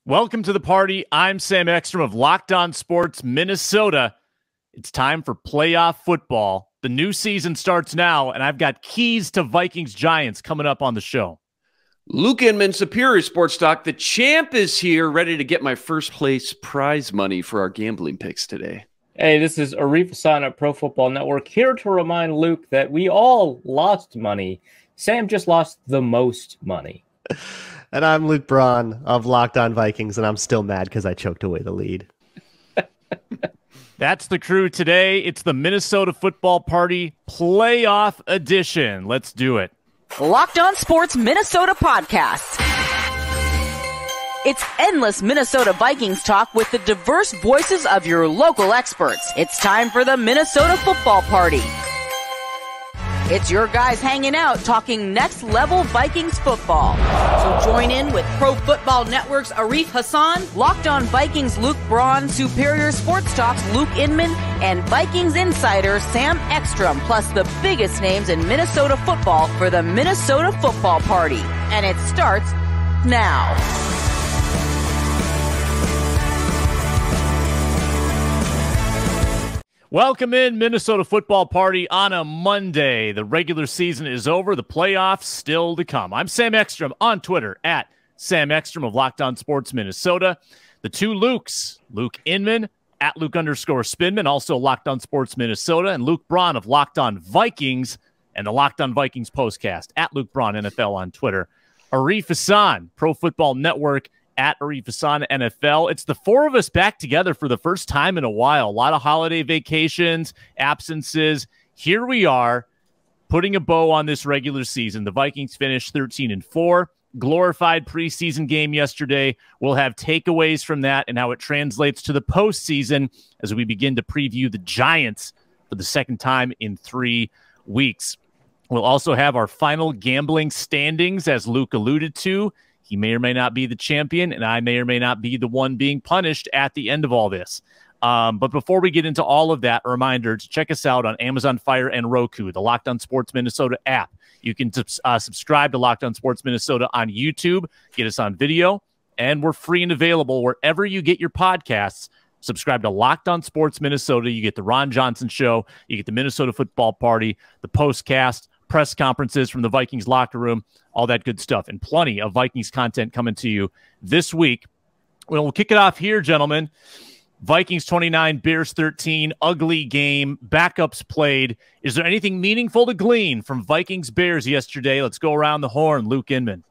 Welcome to the party. I'm Sam Ekstrom of Locked On Sports Minnesota. It's time for playoff football. The new season starts now, and I've got keys to Vikings-Giants coming up on the show. Luke Inman, Superior Sports Talk. The champ is here, ready to get my first place prize money for our gambling picks today. Hey, this is Arif Hassan at Pro Football Network, here to remind Luke that we all lost money. Sam just lost the most money. And I'm Luke Braun of Locked On Vikings, and I'm still mad because I choked away the lead. That's the crew today. It's the Minnesota Football Party Playoff Edition. Let's do it. Locked On Sports Minnesota Podcast. It's endless Minnesota Vikings talk with the diverse voices of your local experts. It's time for the Minnesota Football Party. It's your guys hanging out talking next-level Vikings football. So join in with Pro Football Network's Arif Hassan, Locked On Vikings Luke Braun, Superior Sports Talk's Luke Inman, and Vikings insider Sam Ekstrom, plus the biggest names in Minnesota football for the Minnesota Football Party. And it starts now. Welcome in, Minnesota Football Party on a Monday. The regular season is over. The playoffs still to come. I'm Sam Ekstrom on Twitter at Sam Ekstrom of Locked On Sports Minnesota. The two Lukes, Luke Inman at Luke_Spinman, also Locked On Sports Minnesota, and Luke Braun of Locked On Vikings and the Locked On Vikings postcast at Luke Braun NFL on Twitter. Arif Hassan, Pro Football Network, at Arif Hassan NFL. It's the four of us back together for the first time in a while. A lot of holiday vacations, absences. Here we are, putting a bow on this regular season. The Vikings finished 13-4. Glorified preseason game yesterday. We'll have takeaways from that and how it translates to the postseason as we begin to preview the Giants for the second time in 3 weeks. We'll also have our final gambling standings, as Luke alluded to. He may or may not be the champion, and I may or may not be the one being punished at the end of all this. But before we get into all of that, a reminder to check us out on Amazon Fire and Roku, the Locked On Sports Minnesota app. You can subscribe to Locked On Sports Minnesota on YouTube, get us on video, and we're free and available wherever you get your podcasts. Subscribe to Locked On Sports Minnesota. You get the Ron Johnson Show. You get the Minnesota Football Party, the postcast, press conferences from the Vikings locker room, all that good stuff, and plenty of Vikings content coming to you this week. Well, we'll kick it off here, gentlemen. Vikings 29, Bears 13, ugly game, backups played. Is there anything meaningful to glean from Vikings-Bears yesterday? Let's go around the horn. Luke Inman.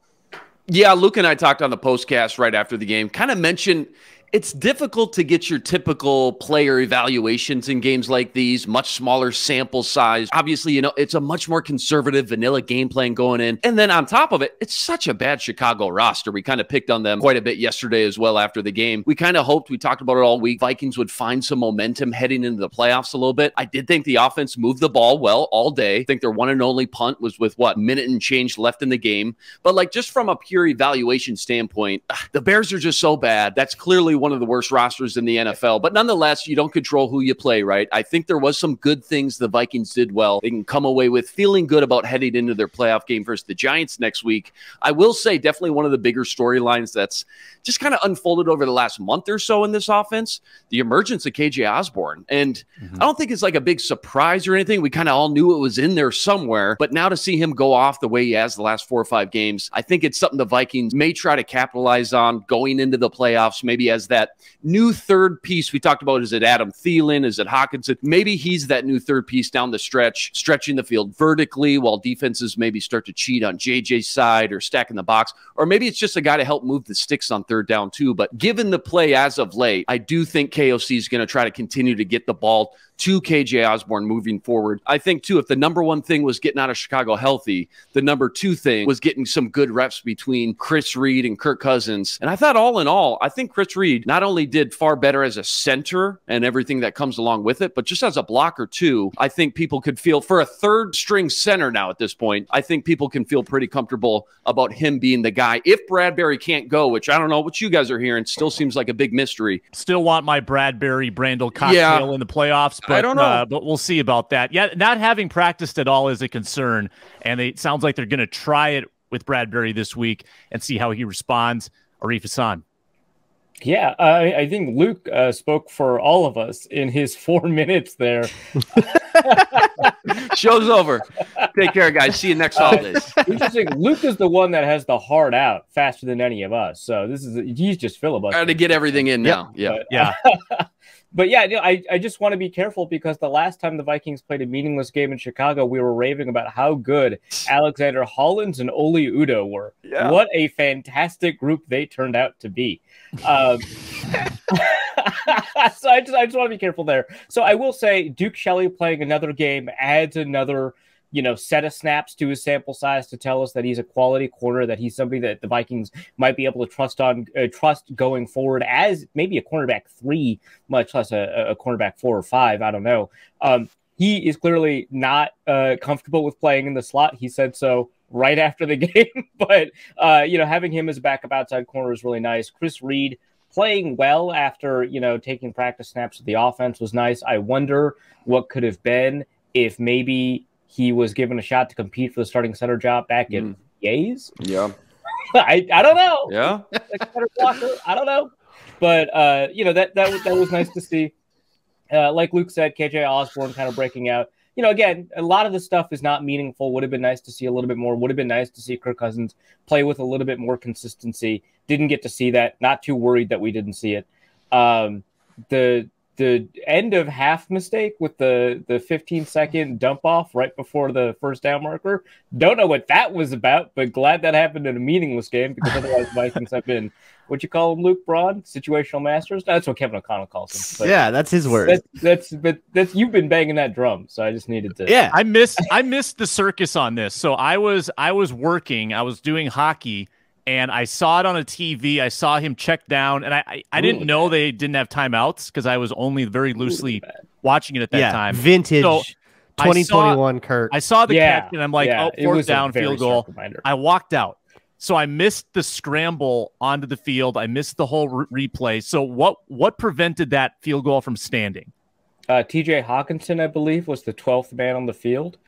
Yeah, Luke and I talked on the postcast right after the game, kind of mentioned it's difficult to get your typical player evaluations in games like these, much smaller sample size. Obviously, you know, it's a much more conservative vanilla game plan going in. And then on top of it, it's such a bad Chicago roster. We kind of picked on them quite a bit yesterday as well after the game. We kind of hoped, we talked about it all week, Vikings would find some momentum heading into the playoffs a little bit. I did think the offense moved the ball well all day. I think their one and only punt was with, what, minute and change left in the game. But like just from a pure evaluation standpoint, the Bears are just so bad. That's clearly one of the worst rosters in the NFL. But nonetheless, you don't control who you play, right? I think there was some good things the Vikings did well. They can come away with feeling good about heading into their playoff game versus the Giants next week. I will say definitely one of the bigger storylines that's just kind of unfolded over the last month or so in this offense, the emergence of KJ Osborne. And I don't think it's like a big surprise or anything. We kind of all knew it was in there somewhere. But now to see him go off the way he has the last 4 or 5 games, I think it's something the Vikings may try to capitalize on going into the playoffs, maybe as that new third piece we talked about. Is it Adam Thielen? Is it Hawkinson? Maybe he's that new third piece down the stretch, stretching the field vertically while defenses maybe start to cheat on JJ's side or stack in the box. Or maybe it's just a guy to help move the sticks on third down too. But given the play as of late, I do think KOC is going to try to continue to get the ball to KJ Osborne moving forward. I think, too, if the number one thing was getting out of Chicago healthy, the number two thing was getting some good reps between Chris Reed and Kirk Cousins. And I thought all in all, I think Chris Reed not only did far better as a center and everything that comes along with it, but just as a blocker, too. I think people could feel, for a third-string center now at this point, I think people can feel pretty comfortable about him being the guy. If Bradbury can't go, which I don't know what you guys are hearing, still seems like a big mystery. Still want my Bradbury Brandel cocktail in the playoffs. But, I don't know. But we'll see about that. Yeah, not having practiced at all is a concern, and it sounds like they're going to try it with Bradbury this week and see how he responds. Arif Hassan. Yeah, I think Luke spoke for all of us in his 4 minutes there. Show's over. Take care, guys. See you next holidays. Interesting. Luke is the one that has the hard out faster than any of us. So he's just filibustering. Trying to get everything in now. Yep. Yeah. But yeah, I just want to be careful because the last time the Vikings played a meaningless game in Chicago, we were raving about how good Alexander Hollins and Oli Udoh were. Yeah. What a fantastic group they turned out to be. So I just want to be careful there. So I will say Duke Shelley playing another game adds another set of snaps to his sample size to tell us that he's a quality corner, that he's somebody that the Vikings might be able to trust going forward as maybe a cornerback 3, much less a cornerback 4 or 5. I don't know. He is clearly not comfortable with playing in the slot. He said so right after the game, but having him as a backup outside corner is really nice. Chris Reed playing well after, taking practice snaps with the offense was nice. I wonder what could have been if maybe he was given a shot to compete for the starting center job back in Yays. Yeah. I don't know. Yeah. Center blocker, I don't know. But, that was nice to see. Like Luke said, KJ Osborne kind of breaking out. Again, a lot of the stuff is not meaningful. Would have been nice to see a little bit more. Would have been nice to see Kirk Cousins play with a little bit more consistency. Didn't get to see that. Not too worried that we didn't see it. The end of half mistake with the 15-second dump off right before the first down marker. Don't know what that was about, but glad that happened in a meaningless game because otherwise Vikings have been, what you call them, Luke Braun, situational masters. That's what Kevin O'Connell calls them. But yeah, that's his word. That's you've been banging that drum, so I just needed to. Yeah, I missed the circus on this. So I was working. I was doing hockey. And I saw it on a TV. I saw him check down, and I didn't know they didn't have timeouts because I was only very loosely watching it at that time. Vintage 2021 Kurt. I saw the catch, and I'm like, fourth down, field goal. Reminder. I walked out. So I missed the scramble onto the field. I missed the whole replay. So what prevented that field goal from standing? TJ Hawkinson, I believe, was the 12th man on the field.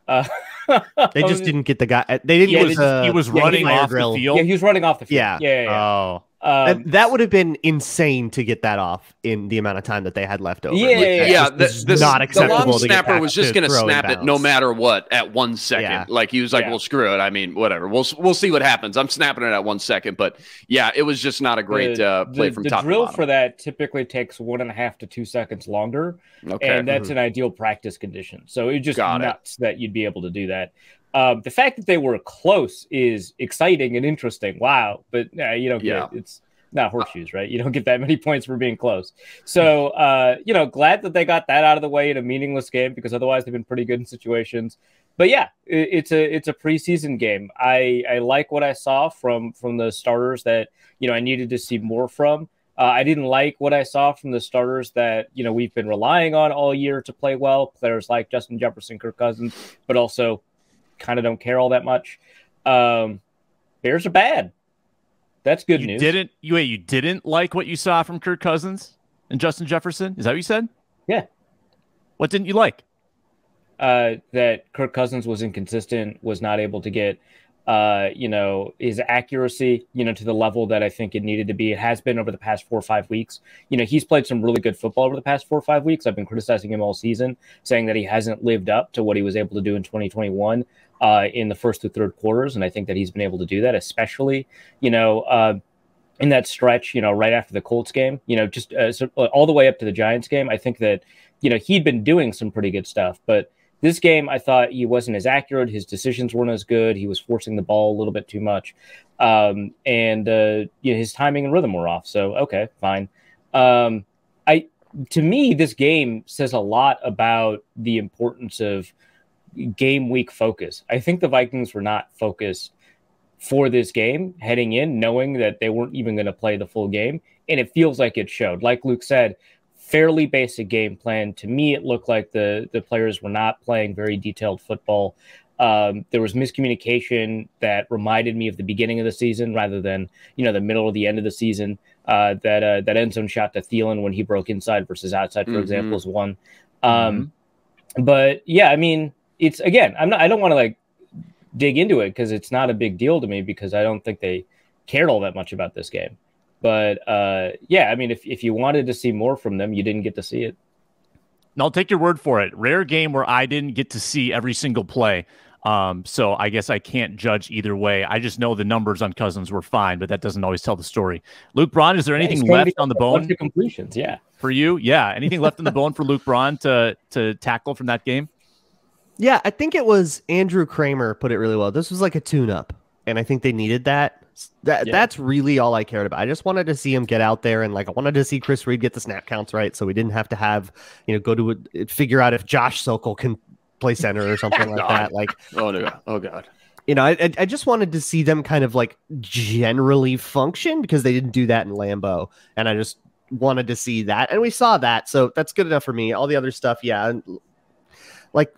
They just didn't get the guy. They didn't. He was running off the field. Yeah, he was running off the field. Yeah. Oh. That would have been insane to get that off in the amount of time that they had left over. Not acceptable. The long snapper was just going to snap it no matter what at 1 second. Yeah. Like he was like, well, screw it. I mean, whatever. We'll see what happens. I'm snapping it at 1 second, but yeah, it was just not a great play from top to bottom. The drill for that typically takes 1.5 to 2 seconds longer, and that's an ideal practice condition. So it's just nuts that you'd be able to do that. The fact that they were close is exciting and interesting. Wow. But you don't get it's not horseshoes, right? You don't get that many points for being close. So, glad that they got that out of the way in a meaningless game because otherwise they've been pretty good in situations. But yeah, it's a preseason game. I like what I saw from the starters that, I needed to see more from. I didn't like what I saw from the starters that, we've been relying on all year to play well. Players like Justin Jefferson, Kirk Cousins, but also kind of don't care all that much. Bears are bad. That's good news. You didn't like what you saw from Kirk Cousins and Justin Jefferson? Is that what you said? Yeah. What didn't you like? That Kirk Cousins was inconsistent, was not able to get, his accuracy, to the level that I think it needed to be. It has been over the past 4 or 5 weeks. He's played some really good football over the past 4 or 5 weeks. I've been criticizing him all season, saying that he hasn't lived up to what he was able to do in 2021 in the first through third quarters. And I think that he's been able to do that, especially, in that stretch, right after the Colts game, just all the way up to the Giants game. I think that, he'd been doing some pretty good stuff, but this game, I thought he wasn't as accurate. His decisions weren't as good. He was forcing the ball a little bit too much. His timing and rhythm were off. So, okay, fine. To me, this game says a lot about the importance of game week focus. I think the Vikings were not focused for this game heading in, knowing that they weren't even going to play the full game. And it feels like it showed. Like Luke said, fairly basic game plan. To me, it looked like the players were not playing very detailed football. There was miscommunication that reminded me of the beginning of the season rather than, the middle or the end of the season. That end zone shot to Thielen when he broke inside versus outside, for example, is one. But yeah, I mean, it's again, I don't want to dig into it because it's not a big deal to me because I don't think they cared all that much about this game. But yeah, I mean, if you wanted to see more from them, you didn't get to see it. And I'll take your word for it. Rare game where I didn't get to see every single play. So I guess I can't judge either way. I just know the numbers on Cousins were fine, but that doesn't always tell the story. Luke Braun, is there anything left on the bone? Bunch of completions, yeah. For you? Yeah. Anything left in the bone for Luke Braun to tackle from that game? Yeah, I think it was Andrew Kramer put it really well. This was like a tune-up, and I think they needed that. That's really all I cared about. I just wanted to see him get out there, and like I wanted to see Chris Reed get the snap counts right, so we didn't have to have go to figure out if Josh Sokol can play center or something like that. Like, oh god, I just wanted to see them kind of like generally function because they didn't do that in Lambeau, and I just wanted to see that, and we saw that, so that's good enough for me. All the other stuff, yeah, like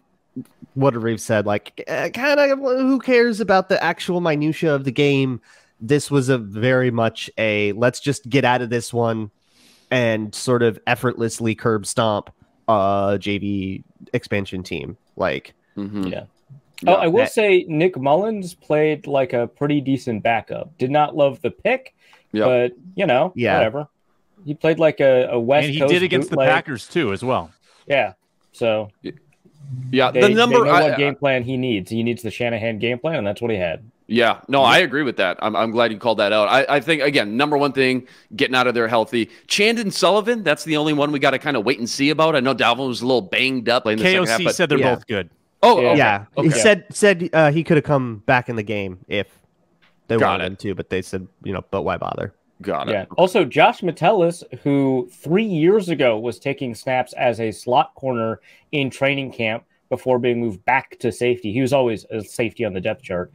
what Reeves said, like kind of who cares about the actual minutia of the game. This was a very much a let's just get out of this one and sort of effortlessly curb stomp JV expansion team. Like, yeah. Oh, I will say Nick Mullins played like a pretty decent backup. Did not love the pick, but whatever. He played like a West Coast. And he did against the Packers too, as well. Yeah. So yeah, they know what game plan he needs. He needs the Shanahan game plan, and that's what he had. Yeah, no, I agree with that. I'm glad you called that out. I think, again, number one thing, getting out of there healthy. Chandon Sullivan, that's the only one we got to kind of wait and see about. I know Dalvin was a little banged up in the second half. KOC said they're both good. Oh, yeah. Okay. He said he could have come back in the game if they wanted him to, but they said, but why bother? Got it. Yeah. Also, Josh Metellus, who 3 years ago was taking snaps as a slot corner in training camp before being moved back to safety. He was always a safety on the depth chart.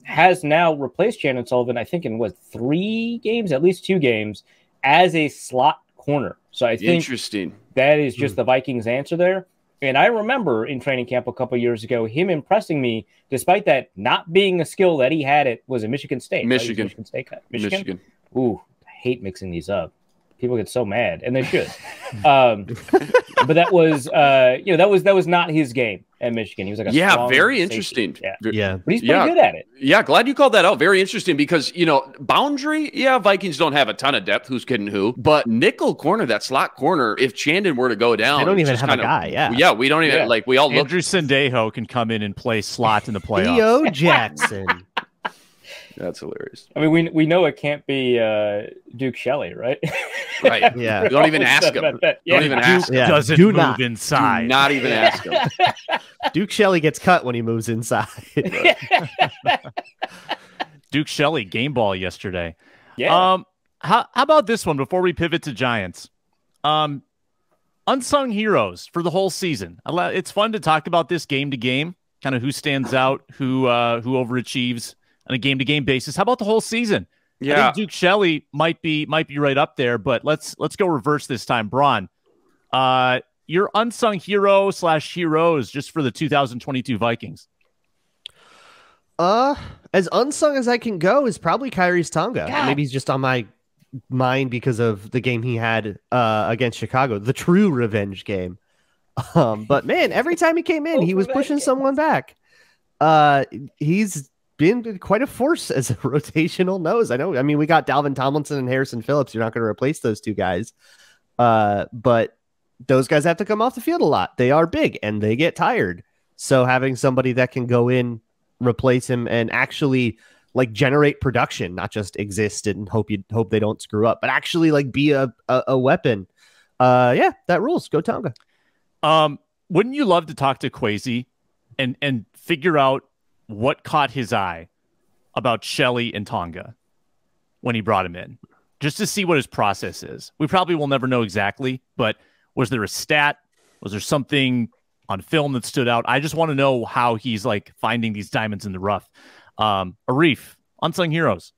Has now replaced Chandon Sullivan, I think in 3 games, at least 2 games, as a slot corner. So I think that is just the Vikings answer there. And I remember in training camp a couple years ago, him impressing me, despite that not being a skill that he had at Michigan State. Michigan State. Michigan. Ooh, I hate mixing these up. People get so mad, and they should. But that was, that was not his game at Michigan. He was like a very interesting. Yeah, but he's pretty good at it. Yeah, glad you called that out. Very interesting because boundary. Yeah, Vikings don't have a ton of depth. Who's kidding who? But nickel corner, that slot corner. If Chandon were to go down, they don't even have a guy. Yeah, we don't even like. We all look. Andrew Sendejo can come in and play slot in the playoffs. Theo Jackson. That's hilarious. I mean, we know it can't be Duke Shelley, right? Right. Yeah. Don't even ask him. Don't even ask him. Yeah. Doesn't move inside. Do not even ask him. Duke Shelley gets cut when he moves inside. Duke Shelley game ball yesterday. Yeah. How about this one before we pivot to Giants? Unsung heroes for the whole season. It's fun to talk about this game to game, kind of who stands out, who overachieves on a game-to-game basis. How about the whole season? Yeah, I think Duke Shelley might be right up there, but let's go reverse this time. Braun, your unsung hero / heroes just for the 2022 Vikings. As unsung as I can go is probably Kyrie's Tonga. Maybe he's just on my mind because of the game he had against Chicago, the true revenge game. But man, every time he came in, he was pushing someone back. He's been quite a force as a rotational nose. I know. I mean, we got Dalvin Tomlinson and Harrison Phillips. You're not going to replace those two guys. But those guys have to come off the field a lot. They are big and they get tired. So having somebody that can go in, replace him, and actually like generate production, not just exist and hope they don't screw up, but actually like be a weapon. Yeah, that rules. Go Tonga. Wouldn't you love to talk to Kwesi and figure out what caught his eye about Shelley and Tonga when he brought him in, just to see what his process is? We probably will never know exactly, but was there a stat? Was there something on film that stood out? I just want to know how he's like finding these diamonds in the rough. Arif, unsung heroes.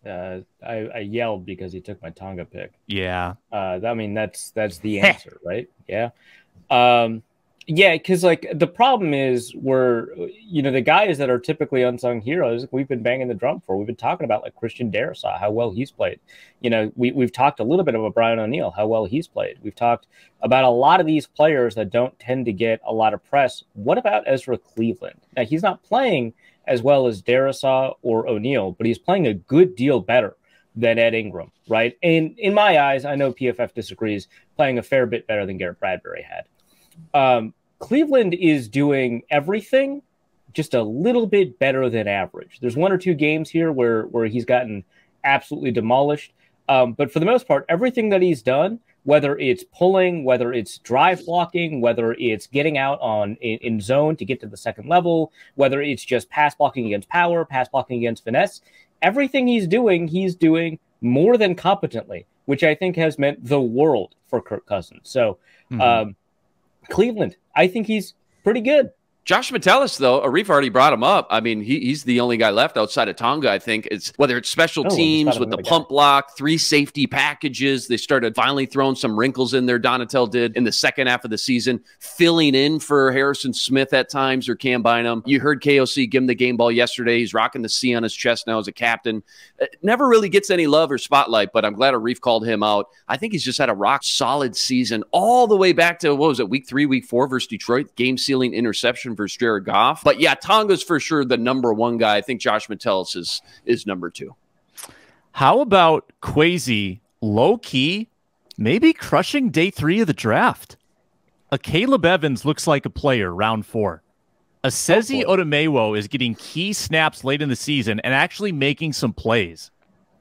I yelled because he took my Tonga pick. Yeah. I mean, that's the answer, right? Yeah. Yeah, because like the problem is the guys that are typically unsung heroes, we've been banging the drum for. We've been talking about like Christian Darrisaw, how well he's played. We've talked a little bit about Brian O'Neill, how well he's played. We've talked about a lot of these players that don't tend to get a lot of press. What about Ezra Cleveland? Now, he's not playing as well as Darrisaw or O'Neill, but he's playing a good deal better than Ed Ingram, right? And in my eyes, I know PFF disagrees, playing a fair bit better than Garrett Bradbury had. Cleveland is doing everything just a little bit better than average. There's one or two games here where he's gotten absolutely demolished. But for the most part, everything that he's done, whether it's pulling, whether it's drive blocking, whether it's getting out in zone to get to the second level, whether it's just pass blocking against power, pass blocking against finesse, everything he's doing more than competently, which I think has meant the world for Kirk Cousins. So Cleveland, I think he's pretty good. Josh Metellus, though, Arif already brought him up. I mean, he's the only guy left outside of Tonga, I think. It's whether it's special teams with the pump block, 3 safety packages. They started finally throwing some wrinkles in there. Donatel did in the second half of the season, filling in for Harrison Smith at times or Cam Bynum. You heard KOC give him the game ball yesterday. He's rocking the C on his chest now as a captain. Never really gets any love or spotlight, but I'm glad Arif called him out. I think he's just had a rock-solid season all the way back to, what was it, week 3, week 4 versus Detroit, game-sealing interception versus Jared Goff. But yeah, Tonga's for sure the number 1 guy. I think Josh Metellus is number 2. How about Kwesi low-key maybe crushing day 3 of the draft? A Caleb Evans looks like a player round 4. A Sezi Otomewo is getting key snaps late in the season and actually making some plays.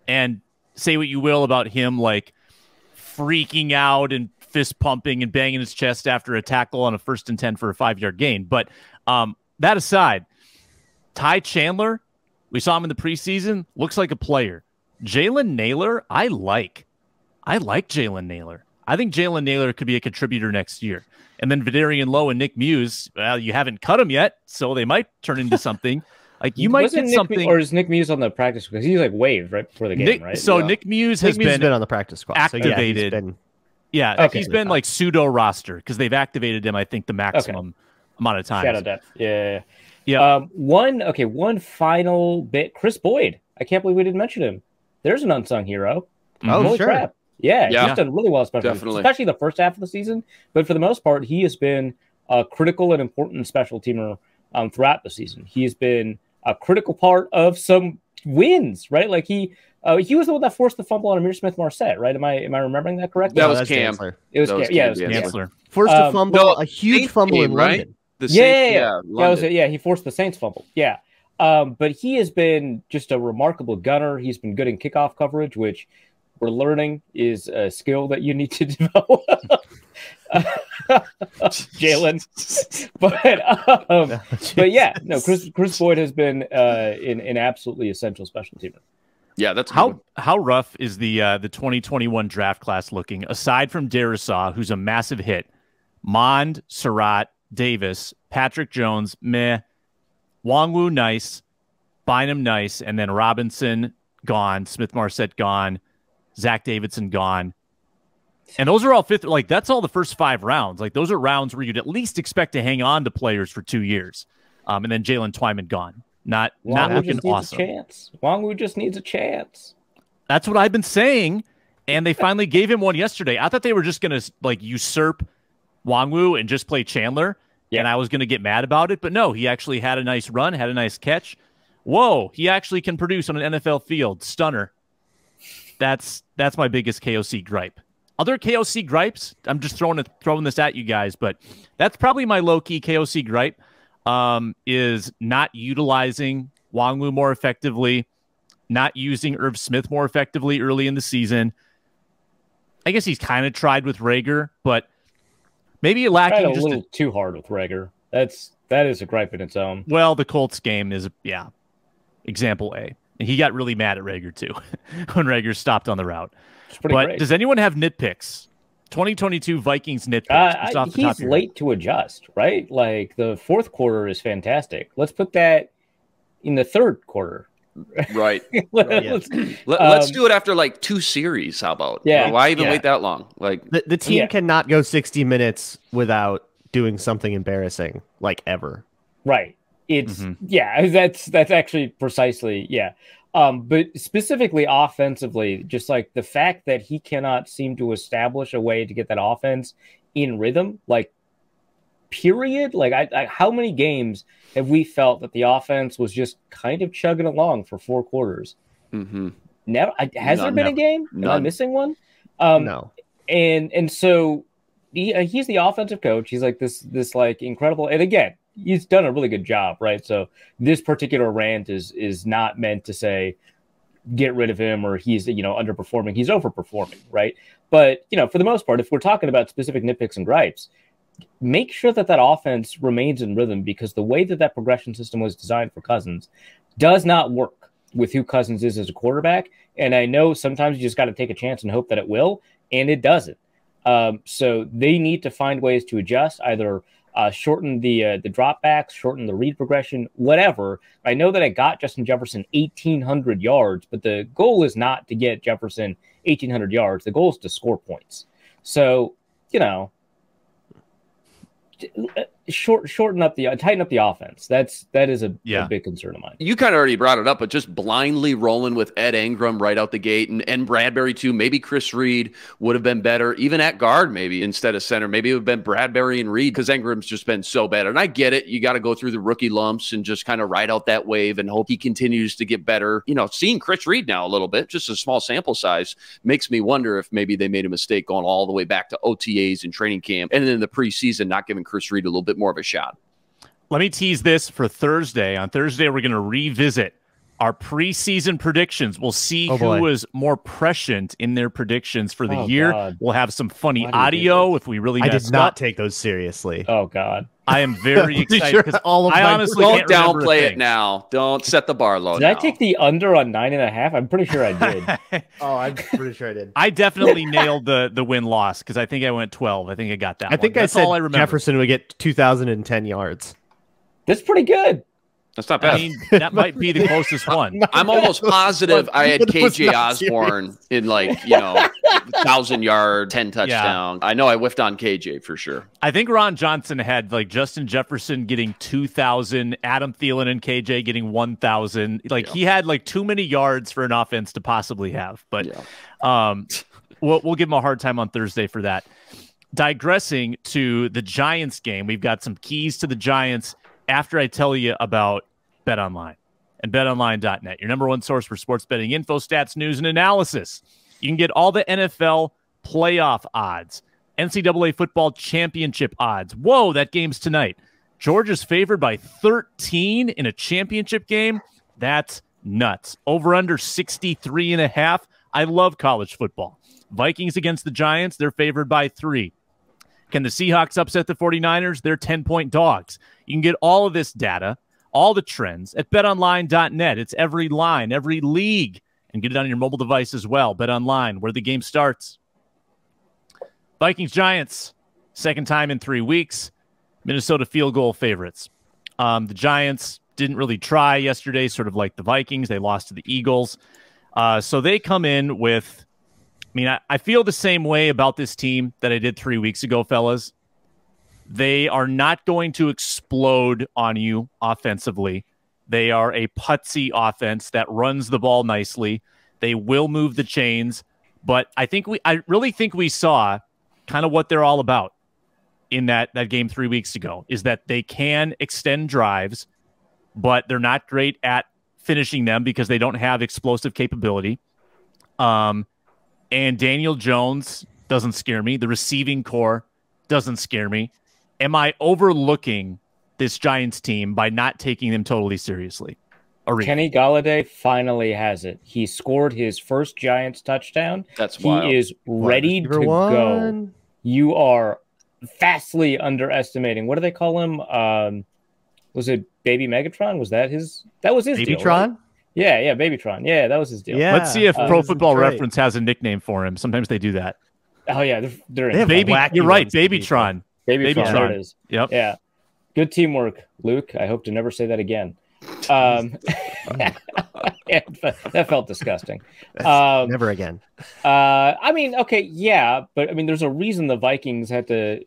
And say what you will about him, like freaking out and fist pumping and banging his chest after a tackle on a 1st and 10 for a 5-yard gain. But that aside, Ty Chandler, we saw him in the preseason, looks like a player. Jalen Naylor, I like Jalen Naylor. I think Jalen Naylor could be a contributor next year. And then Vidarian Lowe and Nick Muse, well, you haven't cut them yet, so they might turn into something. Like you might get something. Or is Nick Muse on the practice squad? Because he's like waived right before the game, right? So yeah. Nick Muse has been on the practice squad. Activated. So he's been like pseudo roster because they've activated him, I think, the maximum amount of time. Shadow depth. Yeah. One final bit. Chris Boyd. I can't believe we didn't mention him. There's an unsung hero. Oh, holy sure. crap. Yeah, he's done really well, especially the first half of the season. But for the most part, he has been a critical and important special teamer throughout the season. He's been a critical part of some wins, right? Like he was the one that forced the fumble on Amir Smith-Marset, right? Am I remembering that correctly? That was Cam. It was Cam. Yeah, it was Chancellor. Forced a fumble, a huge fumble in London. Right? He forced the Saints fumble. Yeah. But he has been just a remarkable gunner. He's been good in kickoff coverage, which we're learning is a skill that you need to develop. Jalen. But yeah, no, Chris Boyd has been an absolutely essential special teamer. Yeah, that's how rough is the 2021 draft class looking? Aside from Darisaw, who's a massive hit, Mond, Surratt, Davis, Patrick Jones, meh, Wongwu nice, Bynum nice, and then Robinson gone, Smith-Marset gone, Zach Davidson gone. And those are all fifth. Like that's all the first 5 rounds. Like those are rounds where you'd at least expect to hang on to players for 2 years. And then Jalen Twyman gone. Not looking awesome. Wongwu just needs a chance. That's what I've been saying. And they finally gave him one yesterday. I thought they were just going to like usurp Wongwu and just play Chandler. Yeah. And I was going to get mad about it. But no, he actually had a nice run, had a nice catch. Whoa, he actually can produce on an NFL field. Stunner. That's my biggest KOC gripe. Other KOC gripes, I'm just throwing this at you guys, but that's probably my low-key KOC gripe, is not utilizing Wongwu more effectively, not using Irv Smith more effectively early in the season. I guess he's kind of tried with Rager, but maybe lacking just a little too hard with Rager. That is a gripe in its own. Well, the Colts game is, example A. And he got really mad at Rager, too, when Rager stopped on the route. But great. Does anyone have nitpicks? 2022 Vikings nitpicks? He's late to adjust, right? Like, the fourth quarter is fantastic. Let's put that in the third quarter. Right. Let's do it after, like, 2 series, how about? Yeah. Why even wait that long? Like the team cannot go 60 minutes without doing something embarrassing, like, ever. Right. It's that's actually precisely but specifically offensively, just like the fact that he cannot seem to establish a way to get that offense in rhythm, like period. Like I how many games have we felt that the offense was just kind of chugging along for 4 quarters? Never. Has there been a game? Am I missing one? No. And so he's the offensive coach. He's like this like incredible. And again, he's done a really good job, right? So this particular rant is not meant to say get rid of him or he's underperforming. He's overperforming, right? But for the most part, if we're talking about specific nitpicks and gripes, make sure that offense remains in rhythm, because the way that progression system was designed for Cousins does not work with who Cousins is as a quarterback. And I know sometimes you just got to take a chance and hope that it will, and it doesn't. So they need to find ways to adjust, either shorten the dropbacks, shorten the read progression, whatever. I know that I got Justin Jefferson 1,800 yards, but the goal is not to get Jefferson 1,800 yards. The goal is to score points. So, tighten up the offense. That is a big concern of mine. You kind of already brought it up, but just blindly rolling with Ed Ingram right out the gate, and Bradbury too. Maybe Chris Reed would have been better, even at guard, maybe instead of center. Maybe it would have been Bradbury and Reed, because Ingram's just been so bad. And I get it. You got to go through the rookie lumps and just kind of ride out that wave and hope he continues to get better. Seeing Chris Reed now a little bit, just a small sample size, makes me wonder if maybe they made a mistake going all the way back to OTAs and training camp, and then in the preseason not giving Chris Reed a little bit more of a shot. Let me tease this for Thursday. On Thursday, we're going to revisit our preseason predictions. We'll see who was more prescient in their predictions for the year. God. We'll have some funny audio if we really mess I did not take those seriously. Oh, God. I am very excited because I honestly don't downplay it now. Don't set the bar low. Did I take the under on 9.5? I'm pretty sure I did. I'm pretty sure I did. I definitely nailed the win-loss because I think I went 12. I think I got that. I think That's I said all I remember. Jefferson would get 2,010 yards. That's pretty good. That's not bad. I mean, that might be the closest one. I'm almost positive I had KJ Osborne in 1,000-yard, 10 touchdown. Yeah. I know I whiffed on KJ for sure. I think Ron Johnson had Justin Jefferson getting 2,000, Adam Thielen and KJ getting 1,000. He had too many yards for an offense to possibly have. But we'll give him a hard time on Thursday for that. Digressing to the Giants game, we've got some keys to the Giants after I tell you about BetOnline and betonline.net, your number one source for sports betting info, stats, news, and analysis. You can get all the NFL playoff odds, NCAA football championship odds. Whoa, that game's tonight. Georgia's favored by 13 in a championship game. That's nuts. Over under 63.5. I love college football. Vikings against the Giants, they're favored by 3. Can the Seahawks upset the 49ers? They're 10-point dogs. You can get all of this data, all the trends at betonline.net. It's every line, every league, and get it on your mobile device as well. BetOnline, where the game starts. Vikings-Giants, second time in 3 weeks. Minnesota field goal favorites. The Giants didn't really try yesterday, sort of like the Vikings. They lost to the Eagles. So they come in with... I feel the same way about this team that I did 3 weeks ago, fellas. They are not going to explode on you offensively. They are a putsy offense that runs the ball nicely. They will move the chains, but I really think we saw kind of what they're all about in that game 3 weeks ago, is that they can extend drives, but they're not great at finishing them because they don't have explosive capability. And Daniel Jones doesn't scare me. The receiving core doesn't scare me. Am I overlooking this Giants team by not taking them totally seriously? Kenny Golladay finally has it. He scored his first Giants touchdown. That's wild. He is ready to go. You are vastly underestimating. What do they call him? Was it Baby Megatron? Was that his? That was his Babytron? Deal, right? Yeah, Babytron. Yeah, that was his deal. Yeah, let's see if Pro Football Reference has a nickname for him. Sometimes they do that. Oh yeah, they're in Baby. You're right, Babytron. Babytron it is. Yep. Yeah. Good teamwork, Luke. I hope to never say that again. That felt disgusting. Never again. Okay, yeah, but there's a reason the Vikings had to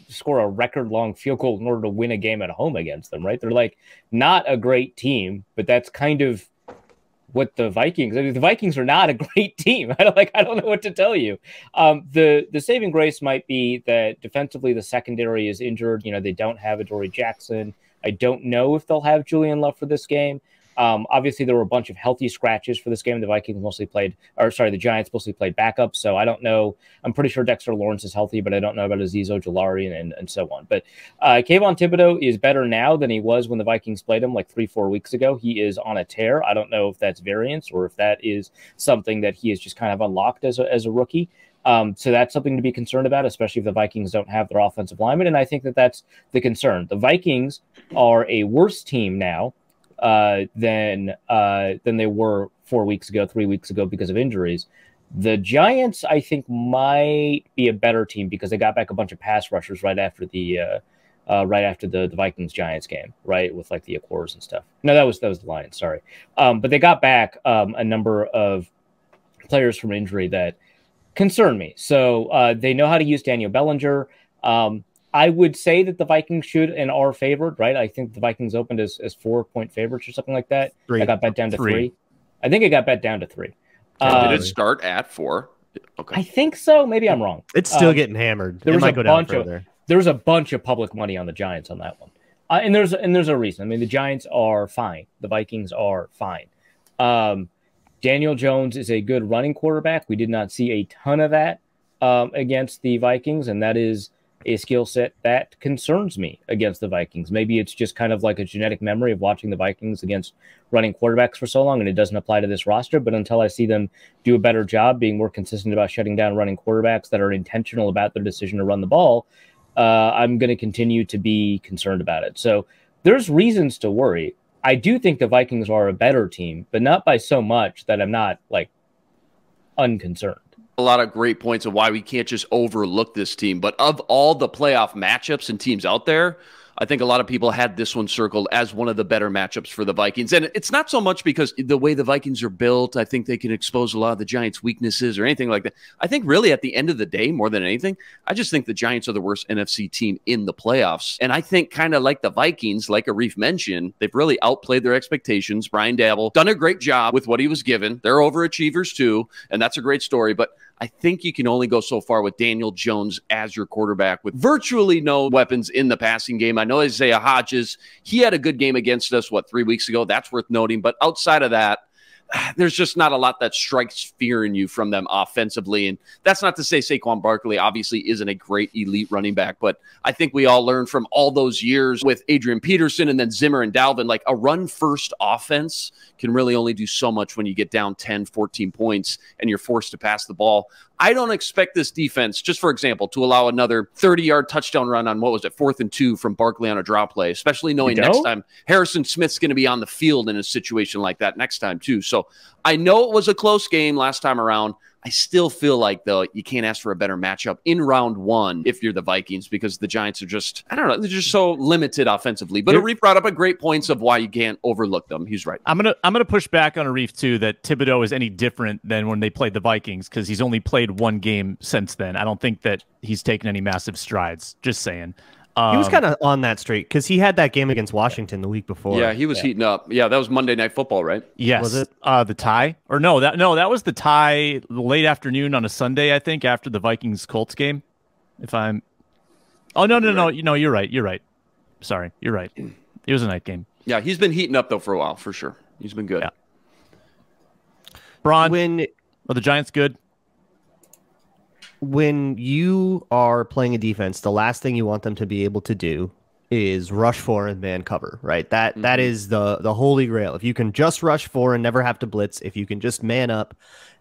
score a record-long field goal in order to win a game at home against them, right? They're not a great team, but that's kind of what the Vikings. The Vikings are not a great team. I don't know what to tell you. The saving grace might be that defensively the secondary is injured. They don't have Adoree Jackson. I don't know if they'll have Julian Love for this game. Obviously, there were a bunch of healthy scratches for this game. The Giants mostly played backup. So I don't know. I'm pretty sure Dexter Lawrence is healthy, but I don't know about Azeez Ojulari and so on. But Kayvon Thibodeau is better now than he was when the Vikings played him like 3-4 weeks ago. He is on a tear. I don't know if that's variance or if that is something that he has just kind of unlocked as a rookie. So that's something to be concerned about, especially if the Vikings don't have their offensive lineman. And I think that that's the concern. The Vikings are a worse team now than they were 4 weeks ago, 3 weeks ago because of injuries. The Giants, I think, might be a better team because they got back a bunch of pass rushers right after the Vikings Giants game, right, with like the Akors and stuff. No, that was the Lions. Sorry, but they got back a number of players from injury that concern me. So they know how to use Daniel Bellinger. I would say that the Vikings should and are favored, right? I think the Vikings opened as 4-point favorites or something like that. I got bet down to 3. I think it got bet down to 3. Did it start at 4? Okay, I think so. Maybe I'm wrong. It's still getting hammered. There was a bunch of public money on the Giants on that one, and there's a reason. I mean, the Giants are fine. The Vikings are fine. Daniel Jones is a good running quarterback. We did not see a ton of that against the Vikings, and that is a skill set that concerns me against the Vikings. Maybe it's just kind of like a genetic memory of watching the Vikings against running quarterbacks for so long, and it doesn't apply to this roster. But until I see them do a better job being more consistent about shutting down running quarterbacks that are intentional about their decision to run the ball, I'm going to continue to be concerned about it. So there's reasons to worry. I do think the Vikings are a better team, but not by so much that I'm not like unconcerned. A lot of great points of why we can't just overlook this team. But of all the playoff matchups and teams out there, I think a lot of people had this one circled as one of the better matchups for the Vikings. And it's not so much because the way the Vikings are built, I think they can expose a lot of the Giants' weaknesses or anything like that. I think really at the end of the day, more than anything, I just think the Giants are the worst NFC team in the playoffs. And I think kind of like the Vikings, like Arif mentioned, they've really outplayed their expectations. Brian Daboll done a great job with what he was given. They're overachievers too, and that's a great story. But I think you can only go so far with Daniel Jones as your quarterback with virtually no weapons in the passing game. I know Isaiah Hodges, he had a good game against us, 3 weeks ago? That's worth noting. But outside of that, there's just not a lot that strikes fear in you from them offensively. And that's not to say Saquon Barkley obviously isn't a great elite running back, but I think we all learned from all those years with Adrian Peterson and then Zimmer and Dalvin, like a run-first offense can really only do so much when you get down 10, 14 points and you're forced to pass the ball. I don't expect this defense, just for example, to allow another 30-yard touchdown run on, 4th and 2 from Barkley on a drop play, especially knowing next time Harrison Smith's going to be on the field in a situation like that next time too. So I know it was a close game last time around. I still feel like, though, you can't ask for a better matchup in round 1 if you're the Vikings because the Giants are just, I don't know, they're just so limited offensively. But Arif brought up a great points of why you can't overlook them. He's right. I'm gonna push back on Arif, too, that Thibodeau is any different than when they played the Vikings because he's only played one game since then. I don't think that he's taken any massive strides. Just saying. He was kind of on that streak because he had that game against Washington the week before. Yeah, he was heating up. Yeah, that was Monday Night Football, right? Yes. Was it the tie? Or no, that was the tie late afternoon on a Sunday, I think, after the Vikings-Colts game. No, you're right. Sorry, you're right. It was a night game. Yeah, he's been heating up, though, for a while, for sure. He's been good. Yeah. Braun, are the Giants good? When you are playing a defense, the last thing you want them to be able to do is rush 4 and man cover, right? That is the holy grail. If you can just rush 4 and never have to blitz, if you can just man up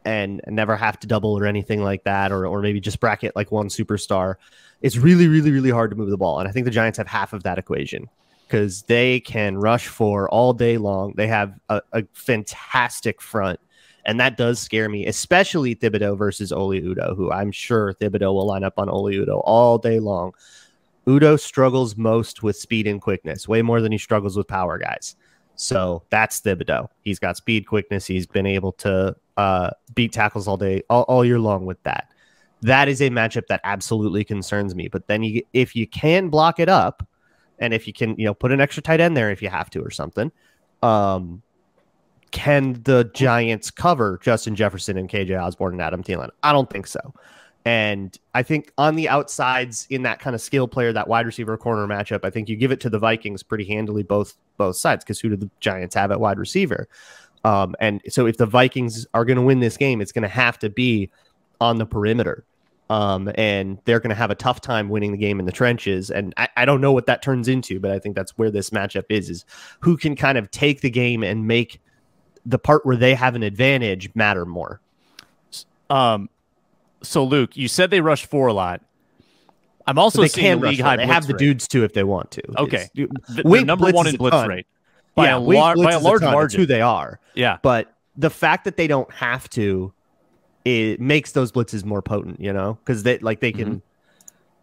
and never have to double or anything like that, or maybe just bracket like one superstar, it's really, really, really hard to move the ball. And I think the Giants have half of that equation because they can rush 4 all day long. They have a fantastic front. And that does scare me, especially Thibodeau versus Oli Udoh, who I'm sure Thibodeau will line up on Oli Udoh all day long. Udoh struggles most with speed and quickness, way more than he struggles with power guys. So that's Thibodeau. He's got speed, quickness. He's been able to beat tackles all day, all year long with that. That is a matchup that absolutely concerns me. But then if you can block it up, and if you can, put an extra tight end there if you have to or something, can the Giants cover Justin Jefferson and KJ Osborne and Adam Thielen? I don't think so. And I think on the outsides in that kind of skill player, that wide receiver corner matchup, I think you give it to the Vikings pretty handily both sides, because who do the Giants have at wide receiver? And so if the Vikings are going to win this game, it's going to have to be on the perimeter. And they're going to have a tough time winning the game in the trenches. And I don't know what that turns into, but I think that's where this matchup is who can kind of take the game and make the part where they have an advantage matter more. So, Luke, you said they rush 4 a lot. I'm also seeing the league high. They have the dudes too if they want to. Okay, they're number 1 in blitz rate by a large margin. That's who they are. Yeah, but the fact that they don't have to, it makes those blitzes more potent. Because they can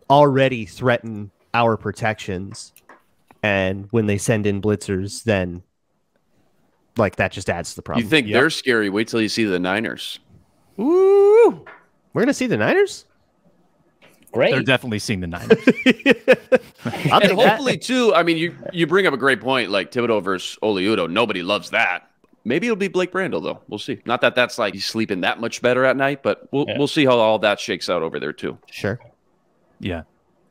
already threaten our protections, and when they send in blitzers, then that just adds to the problem. You think they're scary? Wait till you see the Niners. Ooh. We're going to see the Niners? Great. They're definitely seeing the Niners. And hopefully, too, I mean, you bring up a great point, like Thibodeau versus Oliudo. Nobody loves that. Maybe it'll be Blake Brandel, though. We'll see. Not that that's like he's sleeping that much better at night, but we'll see how all that shakes out over there, too. Sure. Yeah.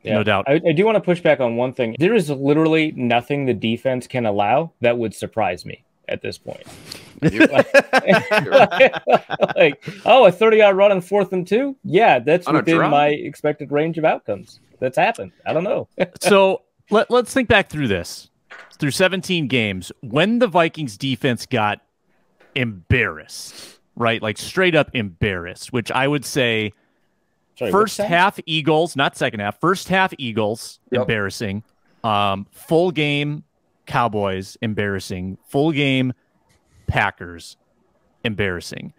No doubt. I do want to push back on one thing. There is literally nothing the defense can allow that would surprise me at this point. A 30-yard run on 4th and 2? Yeah, that's within my expected range of outcomes. That's happened. I don't know. So let's think back through this. Through 17 games, when the Vikings defense got embarrassed, right? Like straight up embarrassed, which I would say first half Eagles, not second half, first half Eagles, embarrassing. Full game Cowboys, embarrassing. Full game Packers, embarrassing.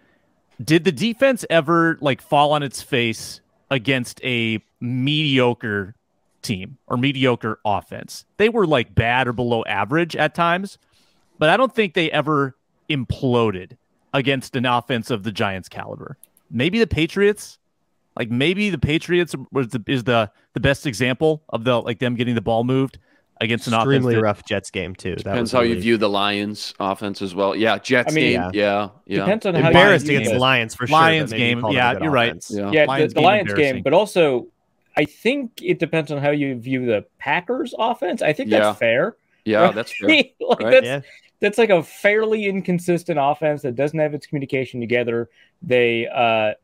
Did the defense ever fall on its face against a mediocre team or mediocre offense? They were bad or below average at times, but I don't think they ever imploded against an offense of the Giants caliber. Maybe the Patriots, maybe the Patriots is the best example of them getting the ball moved against an extremely rough Jets game too. Depends how you view the Lions offense as well. Yeah, Jets game. Yeah. Depends on how embarrassed against the Lions for sure. Lions game. Yeah, you're right. Yeah, the Lions game, but also I think it depends on how you view the Packers offense. I think that's fair. Yeah, right? That's fair. That's a fairly inconsistent offense that doesn't have its communication together. They I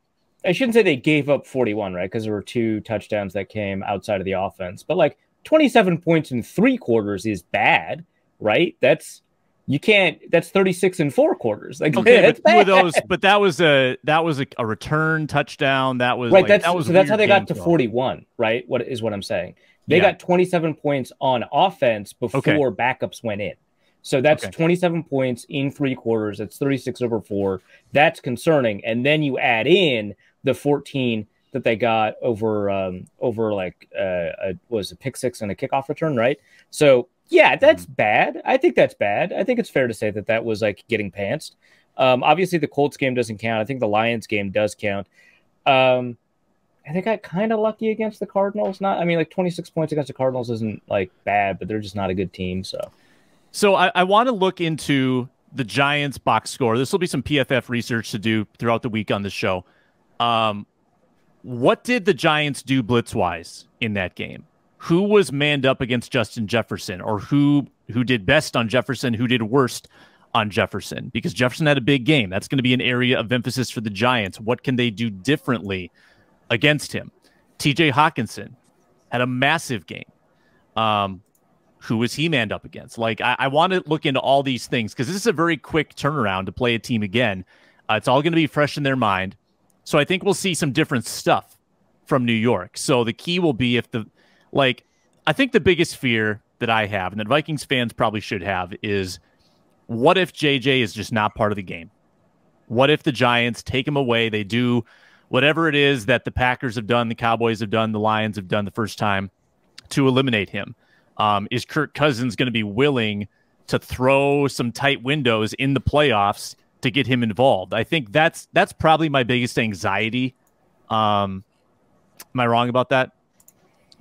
shouldn't say they gave up 41, right? Because there were 2 touchdowns that came outside of the offense, but 27 points in 3 quarters is bad, right? That's 36 in 4 quarters. Okay, that's bad. But that was a return touchdown. That was right. That's how they got to 41, right? What I'm saying? They got 27 points on offense before backups went in. So that's 27 points in 3 quarters. That's 36 over 4. That's concerning. And then you add in the 14 that they got over was a pick 6 and a kickoff return, right? So yeah, that's bad. I think that's bad. I think it's fair to say that was getting pantsed. Obviously the Colts game doesn't count. I think the Lions game does count. I think I got kind of lucky against the Cardinals. 26 points against the Cardinals isn't bad, but they're just not a good team. So I want to look into the Giants box score. This will be some PFF research to do throughout the week on the show. What did the Giants do blitz-wise in that game? Who was manned up against Justin Jefferson, or who did best on Jefferson, who did worst on Jefferson? Because Jefferson had a big game. That's going to be an area of emphasis for the Giants. What can they do differently against him? TJ Hawkinson had a massive game. Who was he manned up against? I want to look into all these things because this is a very quick turnaround to play a team again. It's all going to be fresh in their mind. So I think we'll see some different stuff from New York. So the key will be I think the biggest fear that I have, and that Vikings fans probably should have, is what if JJ is just not part of the game? What if the Giants take him away? They do whatever it is that the Packers have done, the Cowboys have done, the Lions have done the first time to eliminate him. Is Kirk Cousins going to be willing to throw some tight windows in the playoffs to get him involved? I think that's probably my biggest anxiety. Am I wrong about that?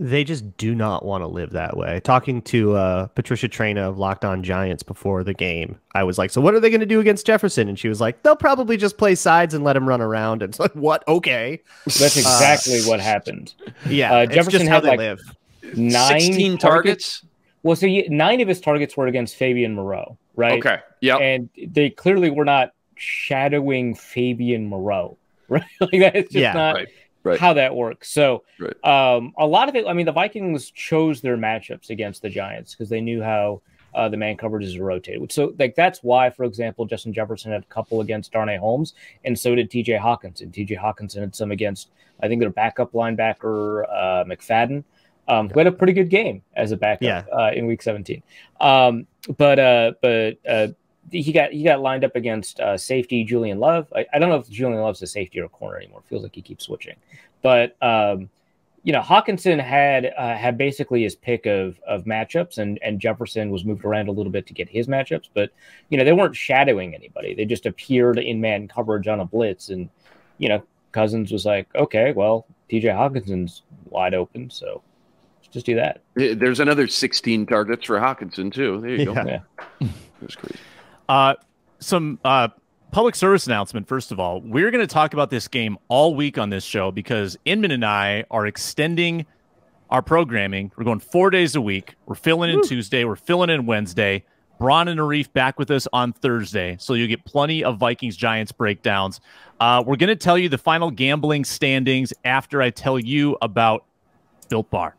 They just do not want to live that way. Talking to Patricia Traina of Locked On Giants before the game, I was like, so what are they going to do against Jefferson? And she was like, they'll probably just play sides and let him run around. And it's like, what? Okay. That's exactly what happened. Yeah. Jefferson had like live. 16 targets. Well, so 9 of his targets were against Fabian Moreau, right? Okay. Yeah. And they clearly were not shadowing Fabian Moreau, right? Like that's just not how that works. So a lot of it, I mean, the Vikings chose their matchups against the Giants because they knew how the man coverages are rotated. So like that's why, for example, Justin Jefferson had a couple against Darnay Holmes, and so did TJ Hawkinson. TJ Hawkinson had some against, I think, their backup linebacker, McFadden. Who had a pretty good game as a backup in Week 17. But he got lined up against safety Julian Love. I don't know if Julian Love's a safety or a corner anymore. It feels like he keeps switching. But Hawkinson had basically his pick of matchups, and Jefferson was moved around a little bit to get his matchups. But they weren't shadowing anybody. They just appeared in man coverage on a blitz, and Cousins was like, okay, well, TJ Hawkinson's wide open, so just do that. There's another 16 targets for Hawkinson too. There you go. Yeah. That's crazy. Some public service announcement. First of all, we're going to talk about this game all week on this show because Inman and I are extending our programming. We're going 4 days a week. We're filling in Tuesday. We're filling in Wednesday. Braun and Arif back with us on Thursday, so you'll get plenty of Vikings-Giants breakdowns. We're going to tell you the final gambling standings after I tell you about Built Bar.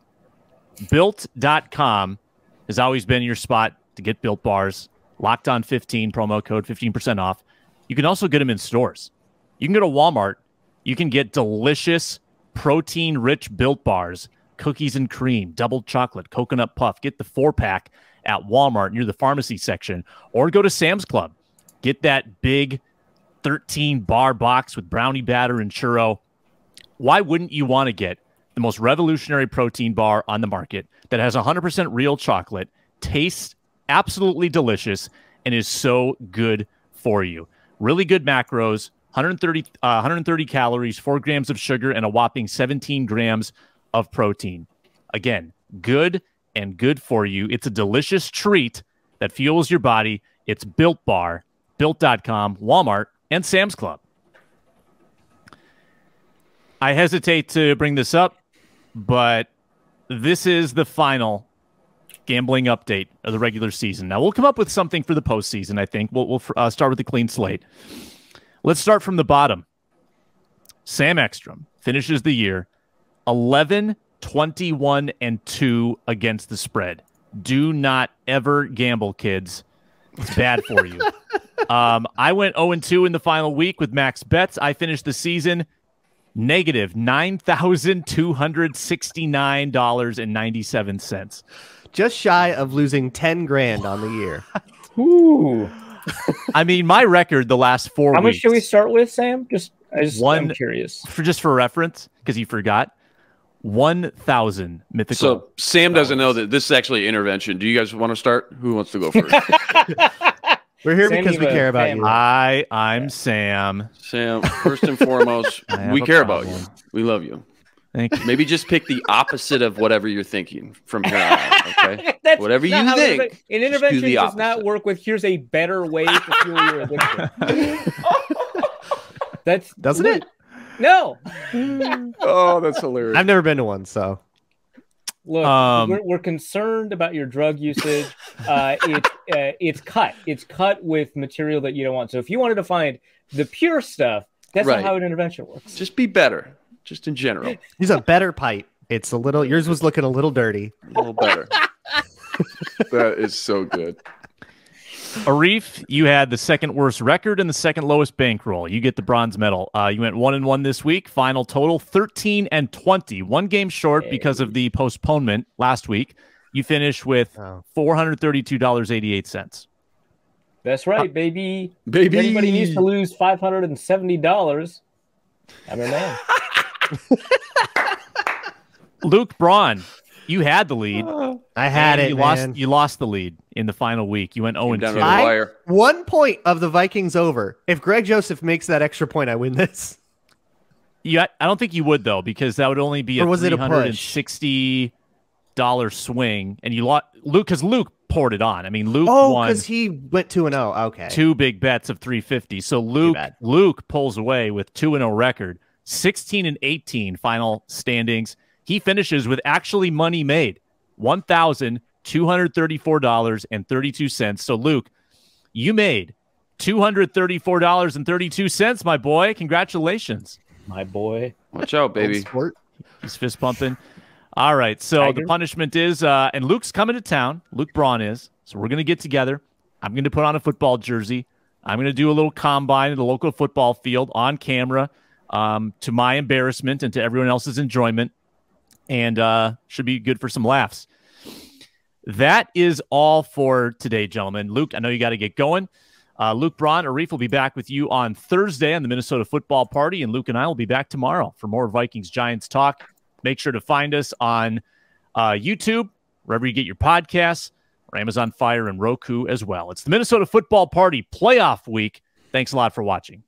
Built.com has always been your spot to get Built Bars. Locked on 15 promo code 15% off. You can also get them in stores. You can go to Walmart. You can get delicious protein-rich Built Bars, cookies and cream, double chocolate, coconut puff. Get the 4-pack at Walmart near the pharmacy section, or go to Sam's Club. Get that big 13-bar box with brownie batter and churro. Why wouldn't you want to get the most revolutionary protein bar on the market that has 100% real chocolate, tastes absolutely delicious, and is so good for you? Really good macros, 130 calories, 4 grams of sugar, and a whopping 17 grams of protein. Again, good and good for you. It's a delicious treat that fuels your body. It's Built Bar, Built.com, Walmart, and Sam's Club. I hesitate to bring this up, but this is the final gambling update of the regular season. Now, we'll come up with something for the postseason, I think. We'll start with a clean slate. Let's start from the bottom. Sam Ekstrom finishes the year 11-21-2 against the spread. Do not ever gamble, kids. It's bad for you. I went 0-2 in the final week with max bets. I finished the season negative $9,269.97. Just shy of losing 10 grand on the year. Ooh. I mean, my record the last 4 weeks. How much should we start with, Sam? I'm curious. Just for reference, because you forgot. 1,000 mythical. So Sam doesn't know that this is actually intervention. Do you guys want to start? Who wants to go first? We're here because we care about you. I'm Sam. Sam, first and foremost, we care about you. We love you. Thank you. Maybe just pick the opposite of whatever you're thinking from here on out, okay? Whatever you think. An intervention does not work with here's a better way to fuel your addiction. Doesn't it? No. Oh, that's hilarious. I've never been to one, so. Look, we're concerned about your drug usage. It's cut with material that you don't want. So if you wanted to find the pure stuff, that's not how an intervention works. Just be better, just in general. Use a better pipe. It's a little. Yours was looking a little dirty. A little better. That is so good. Arif, you had the second worst record and the second lowest bankroll. You get the bronze medal. You went 1-1 this week. Final total 13-20. 1 game short because of the postponement last week. You finish with $432.88. That's right, baby. If anybody needs to lose $570. I'm your man. Luke Braun, you had the lead. I had it. You lost the lead in the final week. You went 0-2. 1 point of the Vikings over. If Greg Joseph makes that extra point, I win this. Yeah, I don't think you would though, because that would only be a $360 swing, and you lost Luke because Luke poured it on. I mean, Luke won because he went 2-0. Okay, 2 big bets of 350. So Luke pulls away with 2-0 record, 16-18 final standings. He finishes with actually money made, $1,234.32. So Luke, you made $234.32, my boy. Congratulations. My boy. Watch out, baby. He's fist pumping. All right. So the punishment is, and Luke's coming to town. Luke Braun is. So we're going to get together. I'm going to put on a football jersey. I'm going to do a little combine at the local football field on camera, to my embarrassment and to everyone else's enjoyment. And should be good for some laughs. That is all for today, gentlemen. Luke, I know you got to get going. Luke Braun, Arif will be back with you on Thursday on the Minnesota Football Party, and Luke and I will be back tomorrow for more Vikings-Giants talk. Make sure to find us on YouTube, wherever you get your podcasts, or Amazon Fire and Roku as well. It's the Minnesota Football Party playoff week. Thanks a lot for watching.